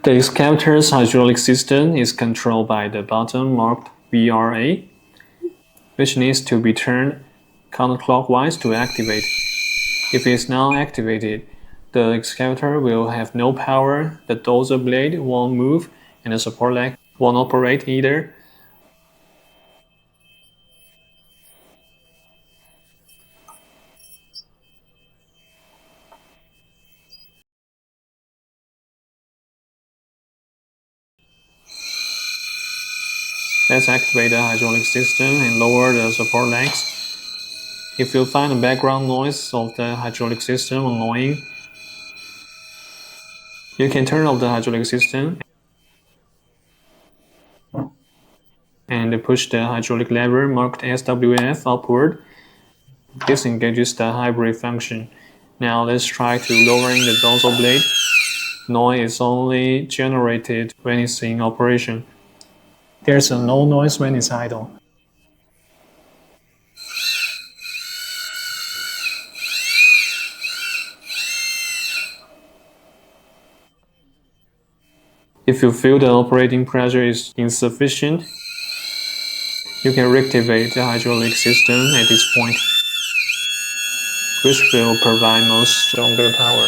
The excavator's hydraulic system is controlled by the button marked VRA, which needs to be turned counterclockwise to activate. If it is not activated, the excavator will have no power, the dozer blade won't move, and the support leg won't operate either. Let's activate the hydraulic system and lower the support legs. If you find the background noise of the hydraulic system annoying, you can turn off the hydraulic system and push the hydraulic lever marked SWF upward. This engages the hybrid function. Now let's try to lowering the dorsal blade. Noise is only generated when it's in operation. There's no noise when it's idle. If you feel the operating pressure is insufficient, you can reactivate the hydraulic system at this point, which will provide much stronger power.